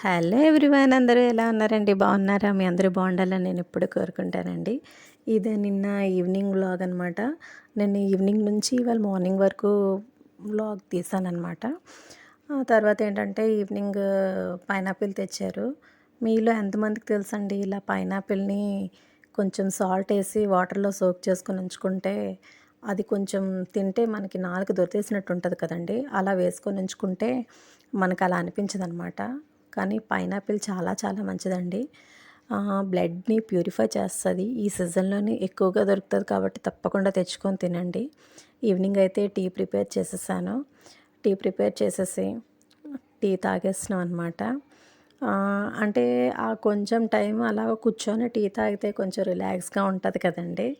Hello everyone, అందరూ ఎలా ఉన్నారండి? బాగున్నారా? మీ అందరూ బాగుండాలని నేను ఎప్పుడు కోరుకుంటానండి. ఇది నిన్న ఈవినింగ్ వ్లాగ్ అనమాట. నేను ఈవినింగ్ నుంచి ఇవాళ మార్నింగ్ వరకు వ్లాగ్ తీసానమాట. తర్వాత ఏంటంటే ఈవినింగ్ పైనాపిల్ తెచ్చారు. మీలో ఎంతమందికి తెలుసండి ఇలా పైనాపిల్ని కొంచెం సాల్ట్ వేసి వాటర్లో సోక్ చేసుకొని ఉంచుకుంటే అది కొంచెం తింటే మనకి నాలుక దొరికేసినట్టు ఉంటుంది కదండి. అలా వేసుకొని ఉంచుకుంటే మనకు అలా అనిపించదు అనమాట. కానీ పైనాపిల్ చాలా చాలా మంచిదండి. బ్లడ్ని ప్యూరిఫై చేస్తుంది. ఈ సీజన్లోనే ఎక్కువగా దొరుకుతుంది కాబట్టి తప్పకుండా తెచ్చుకొని తినండి. ఈవినింగ్ అయితే టీ ప్రిపేర్ చేసేసాను. టీ ప్రిపేర్ చేసేసి టీ తాగేస్తున్నాం అనమాట. అంటే ఆ కొంచెం టైం అలా కూర్చొని టీ తాగితే కొంచెం రిలాక్స్గా ఉంటుంది కదండి.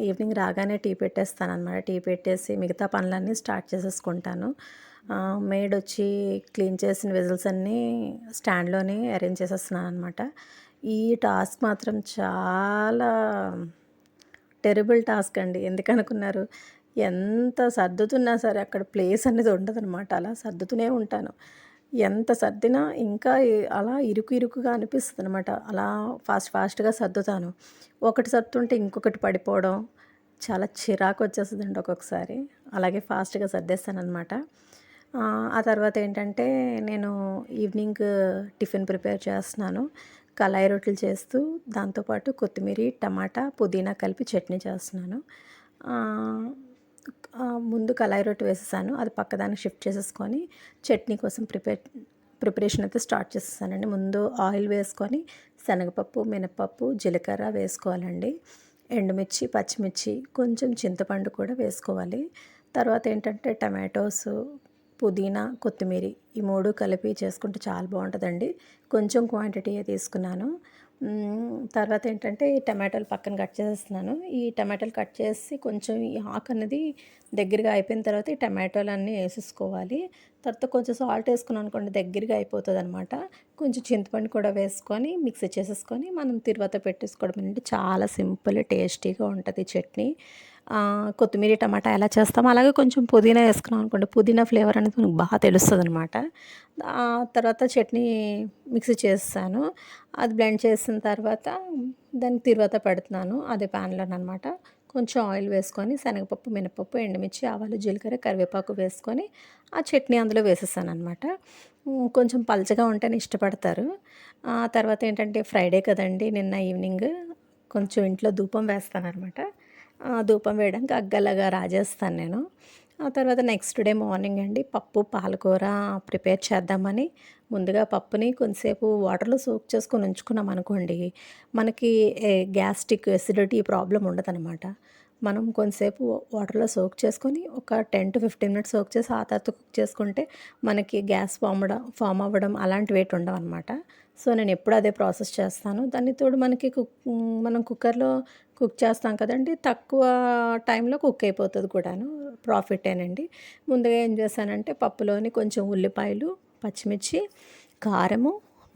ఈవినింగ్ రాగానే టీ పెట్టేస్తాను అనమాట. టీ పెట్టేసి మిగతా పనులన్నీ స్టార్ట్ చేసేసుకుంటాను. మేడ్ వచ్చి క్లీన్ చేసిన వెజల్స్ అన్నీ స్టాండ్లోనే అరేంజ్ చేసేస్తున్నాను అనమాట. ఈ టాస్క్ మాత్రం చాలా టెరిబుల్ టాస్క్ అండి. ఎందుకనుకున్నారు? ఎంత సర్దుతున్నా సరే అక్కడ ప్లేస్ అనేది ఉండదనమాట. అలా సర్దుతూనే ఉంటాను. ఎంత సర్దినా ఇంకా అలా ఇరుకుగా అనిపిస్తుంది అనమాట. అలా ఫాస్ట్గా సర్దుతాను. ఒకటి సర్దుతుంటే ఇంకొకటి పడిపోవడం చాలా చిరాకు వచ్చేస్తుందండి ఒక్కొక్కసారి. అలాగే ఫాస్ట్గా సర్దేస్తానమాట. ఆ తర్వాత ఏంటంటే నేను ఈవినింగ్ టిఫిన్ ప్రిపేర్ చేస్తున్నాను. కళాయి రొట్టెలు చేస్తూ దాంతోపాటు కొత్తిమీర, టమాటా, పుదీనా కలిపి చట్నీ చేస్తున్నాను. ముందు కళాయి రొట్టె వేసేసాను. అది పక్కదానికి షిఫ్ట్ చేసేసుకొని చట్నీ కోసం ప్రిపరేషన్ అయితే స్టార్ట్ చేసేసానండి. ముందు ఆయిల్ వేసుకొని శనగపప్పు, మినపప్పు, జీలకర్ర వేసుకోవాలండి. ఎండుమిర్చి, పచ్చిమిర్చి, కొంచెం చింతపండు కూడా వేసుకోవాలి. తర్వాత ఏంటంటే టమాటోస్, పుదీనా, కొత్తిమీర ఈ మూడు కలిపి చేసుకుంటే చాలా బాగుంటుందండి. కొంచెం క్వాంటిటీయే తీసుకున్నాను. తర్వాత ఏంటంటే ఈ టమాటాలు పక్కన కట్ చేసేస్తున్నాను. ఈ టమాటాలు కట్ చేసి కొంచెం ఈ ఆకు అనేది దగ్గరగా అయిపోయిన తర్వాత ఈ టమాటోలన్నీ వేసేసుకోవాలి. తర్వాత కొంచెం సాల్ట్ వేసుకున్నాం అనుకోండి దగ్గరగా అయిపోతుంది అనమాట. కొంచెం చింతపండు కూడా వేసుకొని మిక్సీ చేసేసుకొని మనం తిరువాత పెట్టేసుకోవడం అంటే చాలా సింపుల్, టేస్టీగా ఉంటుంది చట్నీ. కొత్తిమీర, టమాటా ఎలా చేస్తామో అలాగే కొంచెం పుదీనా వేసుకున్నాం అనుకోండి, పుదీనా ఫ్లేవర్ అనేది మనకు బాగా తెలుస్తుంది అనమాట. తర్వాత చట్నీ మిక్సీ చేస్తాను. అది బ్లెండ్ చేసిన తర్వాత దానికి తిరువాత పెడుతున్నాను అదే ప్యాన్లోనమాట. కొంచెం ఆయిల్ వేసుకొని శనగపప్పు, మినపప్పు, ఎండుమిర్చి, ఆవాలు, జీలకర్ర, కరివేపాకు వేసుకొని ఆ చట్నీ అందులో వేసేసాను అనమాట. కొంచెం పలచగా ఉంటేనే ఇష్టపడతారు. తర్వాత ఏంటంటే ఫ్రైడే కదండి, నిన్న ఈవినింగ్ కొంచెం ఇంట్లో ధూపం వేస్తానన్నమాట. ధూపం వేయడానికి అగ్గలాగా రాజేస్తాను నేను. ఆ తర్వాత నెక్స్ట్ డే మార్నింగ్ అండి పప్పు, పాలకూర ప్రిపేర్ చేద్దామని ముందుగా పప్పుని కొంతసేపు వాటర్లో సోక్ చేసుకొని ఉంచుకున్నాం అనుకోండి, మనకి గ్యాస్ట్రిక్, ఎసిడిటీ ప్రాబ్లం ఉండదన్నమాట. మనం కొంతసేపు వాటర్లో సోక్ చేసుకొని ఒక 10 to 15 మినిట్స్ సోక్ చేసి ఆ తర్వాత కుక్ చేసుకుంటే మనకి గ్యాస్ ఫామ్ అవ్వడం అలాంటివి ఏటి ఉండవన్నమాట. సో నేను ఎప్పుడు అదే ప్రాసెస్ చేస్తాను. దాన్ని తోడు మనకి మనం కుక్కర్లో కుక్ చేస్తాం కదండి, తక్కువ టైంలో కుక్ అయిపోతుంది కూడాను, ప్రాఫిటేనండి. ముందుగా ఏం చేశానంటే పప్పులోని కొంచెం ఉల్లిపాయలు, పచ్చిమిర్చి, కారము,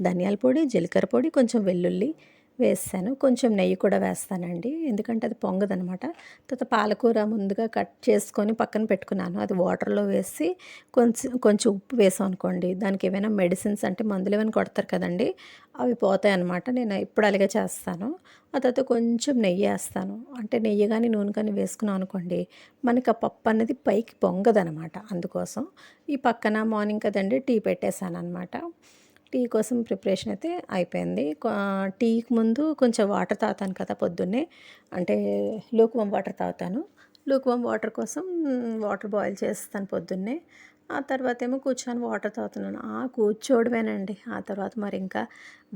ధనియాల పొడి, జీలకర్ర పొడి, కొంచెం వెల్లుల్లి వేసాను. కొంచెం నెయ్యి కూడా వేస్తానండి, ఎందుకంటే అది పొంగదనమాట. తర్వాత పాలకూర ముందుగా కట్ చేసుకొని పక్కన పెట్టుకున్నాను. అది వాటర్లో వేసి కొంచెం కొంచెం ఉప్పు వేసాం అనుకోండి, దానికి ఏమైనా మెడిసిన్స్ అంటే మందులు ఏమైనా కొడతారు కదండి, అవి పోతాయి అన్నమాట. నేను ఇప్పుడు అలాగే చేస్తాను. ఆ తర్వాత కొంచెం నెయ్యి వేస్తాను. అంటే నెయ్యి కానీ నూనె కానీ వేసుకున్నాం అనుకోండి, మనకి ఆ పప్పు అనేది పైకి పొంగదనమాట. అందుకోసం ఈ పక్కన మార్నింగ్ కదండి టీ పెట్టేశాను అనమాట. టీ కోసం ప్రిపరేషన్ అయితే అయిపోయింది. టీకి ముందు కొంచెం వాటర్ తాగుతాను కదా పొద్దున్నే, అంటే లూక్వామ్ వాటర్ తాగుతాను. లూక్వామ్ వాటర్ కోసం వాటర్ బాయిల్ చేస్తాను పొద్దున్నే. ఆ తర్వాత ఏమో కూర్చొని వాటర్ తాగుతున్నాను. కూర్చోవడమేనండి. ఆ తర్వాత మరి ఇంకా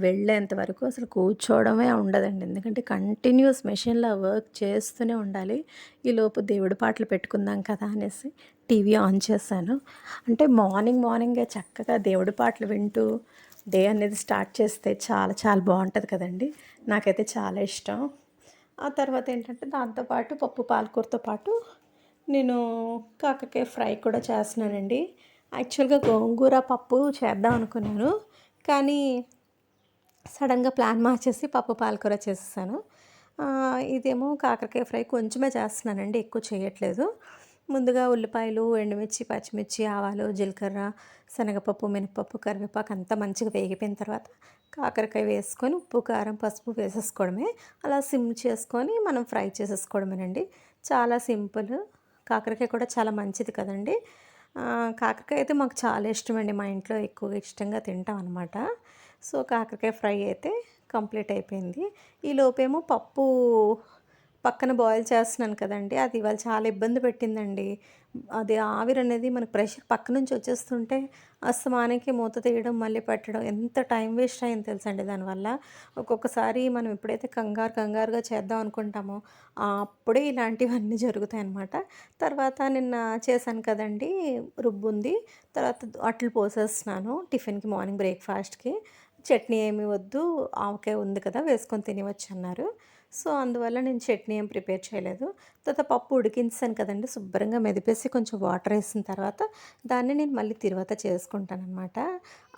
వెళ్ళేంత వరకు అసలు కూర్చోవడమే ఉండదండి. ఎందుకంటే కంటిన్యూస్ మెషిన్లో వర్క్ చేస్తూనే ఉండాలి. ఈలోపు దేవుడి పాటలు పెట్టుకుందాం కదా అనేసి టీవీ ఆన్ చేశాను. అంటే మార్నింగే చక్కగా దేవుడి పాటలు వింటూ డే అనేది స్టార్ట్ చేస్తే చాలా చాలా బాగుంటుంది కదండి. నాకైతే చాలా ఇష్టం. ఆ తర్వాత ఏంటంటే దాంతోపాటు పప్పు, పాలకూరతో పాటు నేను కాకరకాయ ఫ్రై కూడా చేస్తున్నానండి. యాక్చువల్గా గోంగూర పప్పు చేద్దాం అనుకున్నాను, కానీ సడన్గా ప్లాన్ మార్చేసి పప్పు, పాలకూర చేసేసాను. ఇదేమో కాకరకాయ ఫ్రై కొంచెమే చేస్తున్నానండి, ఎక్కువ చేయట్లేదు. ముందుగా ఉల్లిపాయలు, ఎండుమిర్చి, పచ్చిమిర్చి, ఆవాలు, జీలకర్ర, శనగపప్పు, మినపప్పు, కరివేపాకు అంతా మంచిగా వేగిపోయిన తర్వాత కాకరకాయ వేసుకొని ఉప్పు, కారం, పసుపు వేసేసుకోవడమే. అలా సిమ్ చేసుకొని మనం ఫ్రై చేసేసుకోవడమేనండి. చాలా సింపుల్. కాకరకాయ కూడా చాలా మంచిది కదండి. కాకరకాయ అయితే మాకు చాలా ఇష్టమండి. మా ఇంట్లో ఎక్కువగా ఇష్టంగా తింటాం అనమాట. సో కాకరకాయ ఫ్రై అయితే కంప్లీట్ అయిపోయింది. ఈలోపేమో పప్పు పక్కన బాయిల్ చేస్తున్నాను కదండీ! అది ఇవాళ చాలా ఇబ్బంది పెట్టిందండి. అది ఆవిరనేది మనకు ప్రెషర్ పక్క నుంచి వచ్చేస్తుంటే అస్తమానికి మూత తీయడం, మళ్ళీ పెట్టడం ఎంత టైం వేస్ట్ అయింది తెలుసండి దానివల్ల. ఒక్కొక్కసారి మనం ఎప్పుడైతే కంగారుగా చేద్దాం అనుకుంటామో అప్పుడే ఇలాంటివన్నీ జరుగుతాయన్నమాట. తర్వాత నిన్న చేశాను కదండీ! రుబ్బుంది. తర్వాత అట్లు పోసేస్తున్నాను టిఫిన్‌కి మార్నింగ్ బ్రేక్‌ఫాస్ట్‌కి. చట్నీ ఏమి వద్దు, ఆవకాయ ఉంది కదా! వేసుకొని తినవచ్చన్నారు. సో అందువల్ల నేను చట్నీ ఏం ప్రిపేర్ చేయలేదు. తర్వాత పప్పు ఉడికించేసాను కదండీ! శుభ్రంగా మెదిపేసి కొంచెం వాటర్ వేసిన తర్వాత దాన్ని నేను మళ్ళీ తిరువాత చేసుకుంటాననమాట.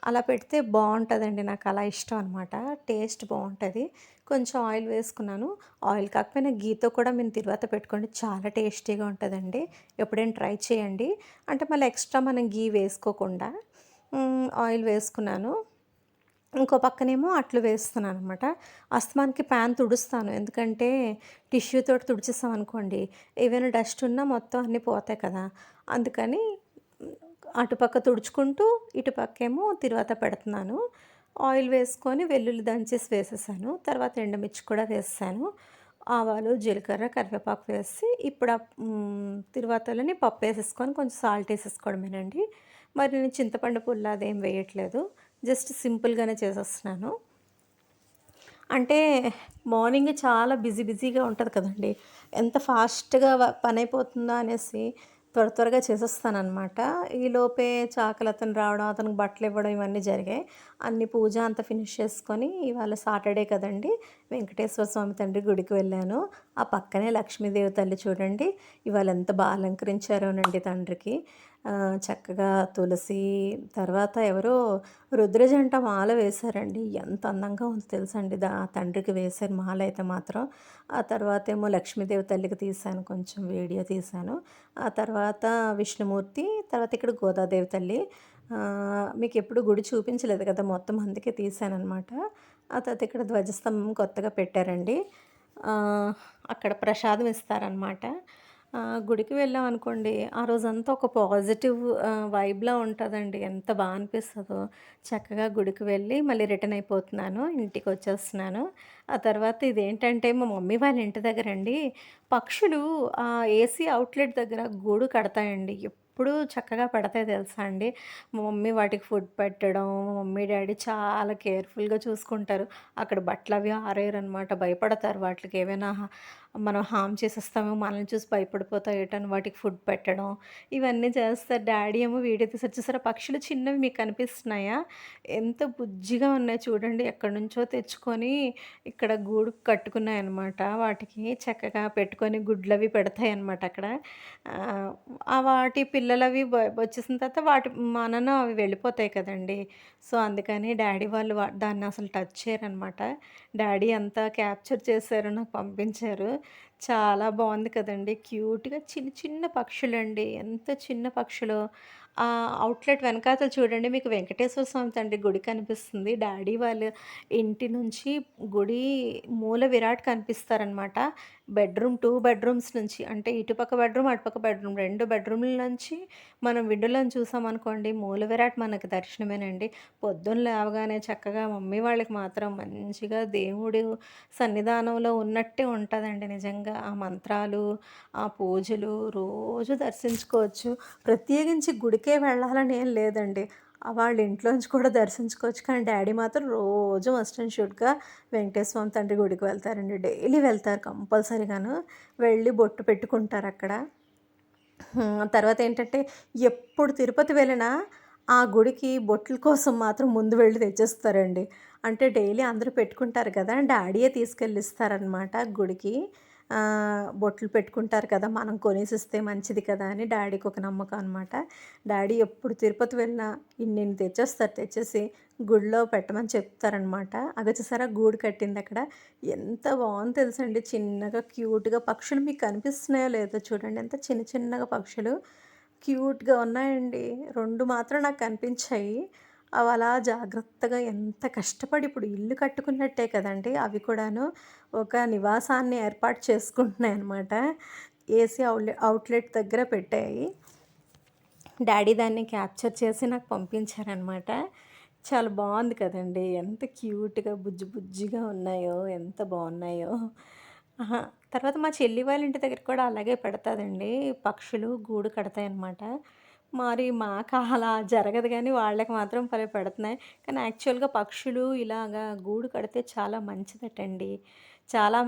అలా పెడితే బావుంటదండి. నాకు అలా ఇష్టం అనమాట. టేస్ట్ బావుంటది. కొంచెం ఆయిల్ వేసుకున్నాను. ఆయిల్ కాకపోయినా ఘీతో కూడా మీరు తిరువాత పెట్టుకోండి. చాలా టేస్టీగా ఉంటదండి. ఎప్పుడైనా ట్రై చేయండి. అంటే మళ్ళీ ఎక్స్ట్రా మనం ఘీ వేసుకోకుండా ఆయిల్ వేసుకున్నాను. ఇంకో పక్కనేమో అట్లు వేస్తున్నాననమాట. అస్తమానికి ప్యాన్ తుడుస్తాను. ఎందుకంటే టిష్యూతోటి తుడిచేసామనుకోండి, ఏవైనా డస్ట్ ఉన్నా మొత్తం అన్నీ పోతాయి కదా! అందుకని అటుపక్క తుడుచుకుంటూ, ఇటుపక్కేమో తిరువాత పెడుతున్నాను. ఆయిల్ వేసుకొని వెల్లుల్లి దంచేసి వేసేసాను. తర్వాత ఎండుమిర్చి కూడా వేసేసాను. ఆవాలు, జీలకర్ర, కరివేపాకు వేసి ఇప్పుడు తిరువాతలోని పప్పేసేసుకొని కొంచెం సాల్ట్ ఏసేసుకోవడమేనండి. మరి నేను చింతపండు పుల్ల అదేం వేయట్లేదు. జస్ట్ సింపుల్‌గానే చేసేస్తున్నాను. అంటే మార్నింగ్ చాలా బిజీగా ఉంటది కదండీ! ఎంత ఫాస్ట్‌గా పనైపోతుందా అనేసి త్వరగా చేసేస్తాననమాట. ఈలోపే చాకలతను రావడం, అతనికి బట్టలివ్వడం ఇవన్నీ జరిగాయి. అన్ని పూజ అంతా ఫినిష్ చేసుకొని ఇవాళ సాటర్డే కదండీ! వెంకటేశ్వర స్వామి తండ్రి గుడికి వెళ్ళాను. ఆ పక్కనే లక్ష్మీదేవి తల్లి చూడండి ఇవాళ ఎంత అలంకరించారోనండి తండ్రికి. చక్కగా తులసి తర్వాత ఎవరో రుద్రజంట మాల వేశారండి. ఎంత అందంగా ఉందో తెలుసండి. ఆ తండ్రికి వేశారు మాల అయితే మాత్రం. ఆ తర్వాతేమో లక్ష్మీదేవి తల్లికి తీశాను, కొంచెం వీడియో తీశాను. ఆ తర్వాత విష్ణుమూర్తి, తర్వాత ఇక్కడ గోదాదేవి తల్లి. మీకెప్పుడు గుడి చూపించలేదు కదా! మొత్తం అందుకే తీశాననమాట. ఆ తర్వాత ఇక్కడ ధ్వజస్తంభం కొత్తగా పెట్టారండి. అక్కడ ప్రసాదం ఇస్తారనమాట. గుడికి వెళ్ళామనుకోండి, ఆ రోజంతా ఒక పాజిటివ్ వైబ్‌లా ఉంటదండి. ఎంత అనిపిస్తదో. చక్కగా గుడికి వెళ్ళి మళ్ళీ రిటర్న్ అయిపోతున్నాను. ఇంటికొచ్చేస్తున్నాను. ఆ తర్వాత ఇదేంటంటే మా మమ్మీ వాళ్ళ ఇంటి దగ్గరండి పక్షులు ఏసీ అవుట్‌లెట్ దగ్గర గూడు కడతాయండి. ఎప్పుడూ చక్కగా పెడతాయి తెలుసా అండి. మా మమ్మీ వాటికి ఫుడ్ పెట్టడం, మా మమ్మీ, డ్యాడీ చాలా కేర్‌ఫుల్‌గా చూసుకుంటారు. అక్కడ బట్టలవి ఆరేయరనమాట. భయపడతారు వాటికి ఏవైనా మనం హార్మ్ చేసేస్తామేమో, మనల్ని చూసి భయపడిపోతాయి ఏటని వాటికి ఫుడ్ పెట్టడం, ఇవన్నీ చేస్తారు. డ్యాడీ ఏమో వీడియో తీశారు. చూసారా పక్షులు చిన్నవి మీకు కనిపిస్తున్నాయా? ఎంత బుజ్జిగా ఉన్నాయి చూడండి. ఎక్కడి నుంచో తెచ్చుకొని ఇక్కడ గూడు కట్టుకున్నాయన్నమాట. వాటికి చక్కగా పెట్టుకొని గుడ్లవి పెడతాయన్నమాట అక్కడ. వాటి పిల్లలవి వచ్చేసిన తర్వాత వాటి మనన అవి వెళ్ళిపోతాయి కదండీ! సో, అందుకని డ్యాడీ వాళ్ళు దాన్ని అసలు టచ్ చేయరనమాట. డ్యాడీ అంతా క్యాప్చర్ చేశారు, నాకు పంపించారు. చాలా బావుంది కదండీ! క్యూట్‌గా చిన్న చిన్న పక్షులండి. ఎంత చిన్న పక్షులో. అవుట్‌లెట్ వెనకాతల చూడండి మీకు వెంకటేశ్వర స్వామి తండ్రి గుడి కనిపిస్తుంది. డ్యాడీ వాళ్ళ ఇంటి నుంచి గుడి మూల విరాట్ కనిపిస్తారనమాట. 2 బెడ్‌రూమ్స్ నుంచి అంటే ఇటుపక్క బెడ్‌రూమ్, అటుపక్క బెడ్‌రూమ్ 2 బెడ్‌రూమ్‌ల నుంచి మనం విండోలోంచి చూసామనుకోండి మూల విరాట్ మనకు దర్శనమేనండి. పొద్దున్న లేవగానే చక్కగా మమ్మీ వాళ్ళకి మాత్రం మంచిగా దేవుడు సన్నిధానంలో ఉన్నట్టే ఉంటదండి నిజంగా. ఆ మంత్రాలు, ఆ పూజలు రోజు దర్శించుకోవచ్చు. ప్రత్యేకించి గుడికే వెళ్ళాలని ఏం లేదండి. వాళ్ళ ఇంట్లోంచి కూడా దర్శించుకోవచ్చు. కానీ డ్యాడీ మాత్రం రోజు మస్ట్ అండ్ షుడ్‌గా వెంకటేశ్వర స్వామి తండ్రి గుడికి వెళ్తారండి. డైలీ వెళ్తారు కంపల్సరీగాను. వెళ్ళి బొట్టు పెట్టుకుంటారక్కడ. తర్వాత ఏంటంటే ఎప్పుడు తిరుపతి వెళ్ళినా ఆ గుడికి బొట్ల కోసం మాత్రం ముందు వెళ్ళి తెచ్చేస్తారండి. అంటే డైలీ అందరూ పెట్టుకుంటారు కదా! డ్యాడీయే తీసుకెళ్ళి ఇస్తారనమాట గుడికి. బొట్లు పెట్టుకుంటారు కదా, మనం కొనేసిస్తే మంచిది కదా అని డాడీకి ఒక నమ్మకం అనమాట. డాడీ ఎప్పుడు తిరుపతి వెళ్ళినా ఇన్నిన్ని తెచ్చేస్తారు, తెచ్చేసి గుడిలో పెట్టమని చెప్తారనమాట. అగ చూసారా గూడు కట్టింది అక్కడ. ఎంత బాగుంది తెలుసండి, చిన్నగా క్యూట్గా పక్షులు మీకు కనిపిస్తున్నాయో లేదో చూడండి, ఎంత చిన్న చిన్నగా పక్షులు క్యూట్గా ఉన్నాయండి. 2 మాత్రం నాకు కనిపించాయి. అవి అలా జాగ్రత్తగా ఎంత కష్టపడి ఇప్పుడు ఇల్లు కట్టుకున్నట్టే కదండి అవి కూడాను ఒక నివాసాన్ని ఏర్పాటు చేసుకుంటున్నాయి అన్నమాట. ఏసీ అవుట్లెట్ దగ్గర పెట్టాయి. డాడీ దాన్ని క్యాప్చర్ చేసి నాకు పంపించారనమాట. చాలా బాగుంది కదండి, ఎంత క్యూట్గా బుజ్జి బుజ్జిగా ఉన్నాయో, ఎంత బాగున్నాయో. ఆహా! తర్వాత మా చెల్లి వాళ్ళ ఇంటి దగ్గర కూడా అలాగే పెడతాదండి. పక్షులు గూడు కడతాయన్నమాట. మరి మాకు అలా జరగదు గానీ, వాళ్ళకి మాత్రం భలే పెడుతున్నాయి. కానీ యాక్చువల్‌గా పక్షులు ఇలాగా గూడు కడితే చాలా మంచిదటండి. చాలా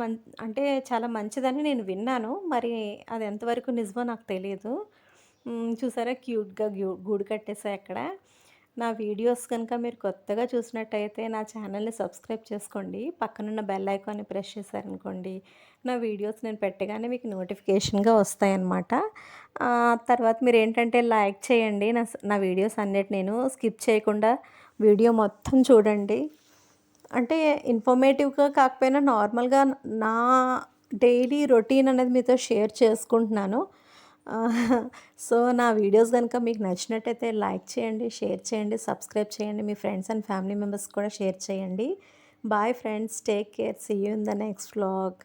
అంటే చాలా మంచిదని నేను విన్నాను. మరి అది ఎంతవరకు నిజమో నాకు తెలీదు. చూసారా క్యూట్‌గా గూడు కట్టేసాయి అక్కడ. నా వీడియోస్ కనుక మీరు కొత్తగా చూసినట్టయితే నా ఛానల్‌ని సబ్స్క్రైబ్ చేసుకోండి. పక్కనున్న బెల్ ఐకాన్‌ని ప్రెస్ చేశారనుకోండి, నా వీడియోస్ నేను పెట్టగానే మీకు నోటిఫికేషన్‌గా వస్తాయన్నమాట. తర్వాత మీరేంటంటే లైక్ చేయండి. నా వీడియోస్ అన్నిటి నేను స్కిప్ చేయకుండా వీడియో మొత్తం చూడండి. అంటే ఇన్ఫర్మేటివ్‌గా కాకపోయినా నార్మల్‌గా నా డైలీ రొటీన్ అనేది మీతో షేర్ చేసుకుంటున్నాను. సో, నా వీడియోస్ గనుక మీకు నచ్చినట్టయితే లైక్ చేయండి, షేర్ చేయండి, సబ్స్క్రైబ్ చేయండి. మీ ఫ్రెండ్స్ అండ్ ఫ్యామిలీ మెంబర్స్‌కి కూడా షేర్ చేయండి. Bye friends. Take care. See you in the next vlog.